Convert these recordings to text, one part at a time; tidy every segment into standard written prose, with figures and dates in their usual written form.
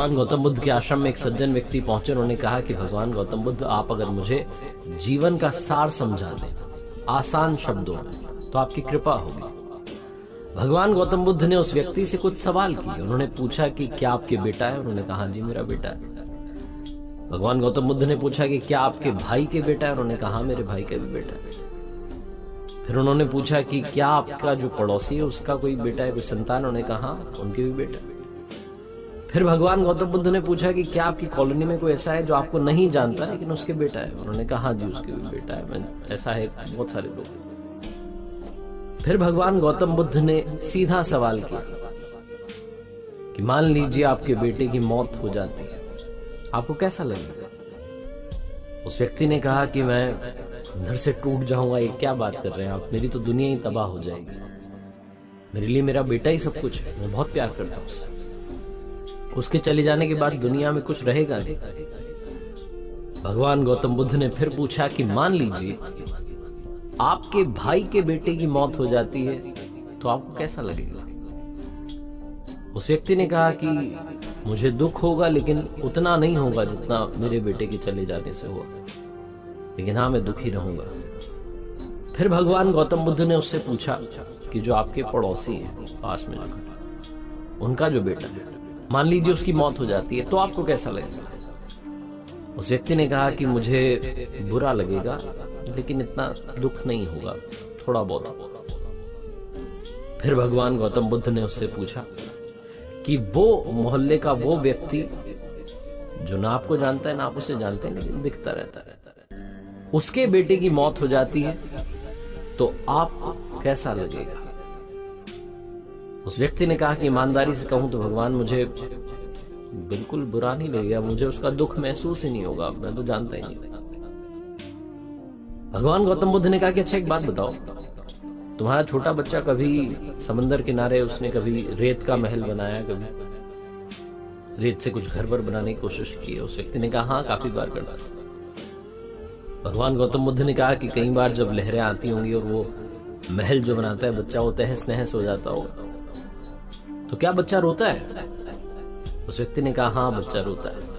भगवान गौतम बुद्ध के आश्रम में एक सज्जन व्यक्ति पहुंचे। उन्होंने कहा कि भगवान गौतम बुद्ध, आप अगर मुझे जीवन का सार समझा दें आसान शब्दों में तो आपकी कृपा होगी। भगवान गौतम बुद्ध ने उस व्यक्ति से कुछ सवाल किए। उन्होंने पूछा कि क्या आपके बेटा है? उन्होंने कहा जी मेरा बेटा है। भगवान गौतम बुद्ध ने पूछा कि क्या आपके भाई के बेटा है? उन्होंने कहा मेरे भाई का भी बेटा है। फिर उन्होंने पूछा कि क्या आपका जो पड़ोसी है उसका कोई बेटा है, कोई संतान? उन्होंने कहा उनके भी बेटा है। फिर भगवान गौतम बुद्ध ने पूछा कि क्या आपकी कॉलोनी में कोई ऐसा है जो आपको नहीं जानता लेकिन उसके बेटा है? उन्होंने कहा जी उसके भी बेटा है, ऐसा है बहुत सारे लोग। फिर भगवान गौतम बुद्ध ने सीधा सवाल किया कि मान लीजिए आपके बेटे की मौत हो जाती है, आपको कैसा लगेगा? उस व्यक्ति ने कहा कि मैं अंदर से टूट जाऊंगा। ये क्या बात कर रहे हैं आप? मेरी तो दुनिया ही तबाह हो जाएगी। मेरे लिए मेरा बेटा ही सब कुछ है, मैं बहुत प्यार करता हूं उससे। उसके चले जाने के बाद दुनिया में कुछ रहेगा नहीं। भगवान गौतम बुद्ध ने फिर पूछा कि मान लीजिए आपके भाई के बेटे की मौत हो जाती है तो आपको कैसा लगेगा? उस व्यक्ति ने कहा कि मुझे दुख होगा लेकिन उतना नहीं होगा जितना मेरे बेटे के चले जाने से हुआ, लेकिन हाँ मैं दुखी रहूंगा। फिर भगवान गौतम बुद्ध ने उससे पूछा कि जो आपके पड़ोसी हैं पास में, उनका जो बेटा है, मान लीजिए उसकी मौत हो जाती है तो आपको कैसा लगेगा? उस व्यक्ति ने कहा कि मुझे बुरा लगेगा लेकिन इतना दुख नहीं होगा, थोड़ा बहुत। फिर भगवान गौतम बुद्ध ने उससे पूछा कि वो मोहल्ले का वो व्यक्ति जो ना आपको जानता है ना आप उसे जानते हैं लेकिन दिखता रहता है, उसके बेटे की मौत हो जाती है तो आपको कैसा लगेगा? उस व्यक्ति ने कहा कि ईमानदारी से कहूं तो भगवान मुझे बिल्कुल बुरा नहीं लगेगा, मुझे उसका दुख महसूस ही नहीं होगा, मैं तो जानता ही नहीं। भगवान गौतम बुद्ध ने कहा कि अच्छा एक बात बताओ, तुम्हारा छोटा बच्चा कभी समंदर किनारे उसने कभी रेत का महल बनाया, कभी रेत से कुछ घर पर बनाने की कोशिश की है? उस व्यक्ति ने कहा हाँ काफी बार करता है। भगवान गौतम बुद्ध ने कहा कि कई बार जब लहरें आती होंगी और वो महल जो बनाता है बच्चा वो तहस नहस हो जाता होगा, तो क्या बच्चा रोता है? उस व्यक्ति ने कहा हाँ बच्चा रोता है।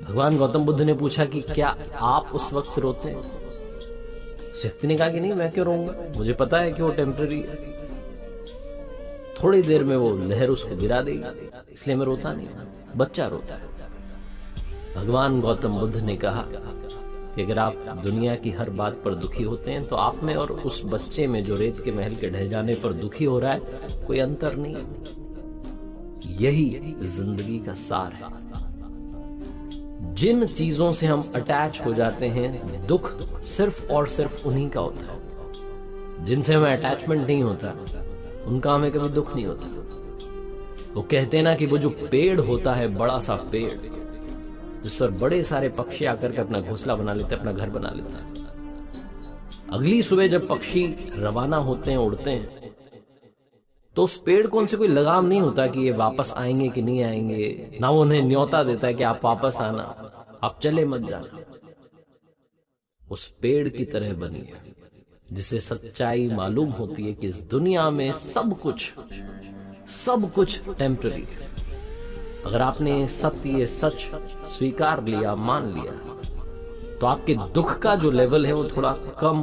भगवान गौतम बुद्ध ने पूछा कि क्या आप उस वक्त रोते हैं? उस व्यक्ति ने कहा कि नहीं, मैं क्यों रोऊंगा, मुझे पता है कि वो टेम्पररी है, थोड़ी देर में वो लहर उसको गिरा देगी, इसलिए मैं रोता नहीं, बच्चा रोता है। भगवान गौतम बुद्ध ने कहा कि अगर आप दुनिया की हर बात पर दुखी होते हैं तो आप में और उस बच्चे में जो रेत के महल के ढह जाने पर दुखी हो रहा है कोई अंतर नहीं है। यही जिंदगी का सार है। जिन चीजों से हम अटैच हो जाते हैं दुख सिर्फ और सिर्फ उन्हीं का होता है। जिनसे हमें अटैचमेंट नहीं होता उनका हमें कभी दुख नहीं होता। वो कहते हैं ना कि वो जो पेड़ होता है, बड़ा सा पेड़ जिस पर बड़े सारे पक्षी आकर के अपना घोंसला बना लेते हैं, अपना घर बना लेते हैं, अगली सुबह जब पक्षी रवाना होते हैं, उड़ते हैं, तो उस पेड़ को उनसे कोई लगाव नहीं होता कि ये वापस आएंगे कि नहीं आएंगे, ना वो उन्हें न्योता देता है कि आप वापस आना, आप चले मत जाना। उस पेड़ की तरह बनिए जिसे सच्चाई मालूम होती है कि इस दुनिया में सब कुछ टेम्पररी है। अगर आपने सत्य सच स्वीकार लिया, मान लिया, तो आपके दुख का जो लेवल है वो थोड़ा कम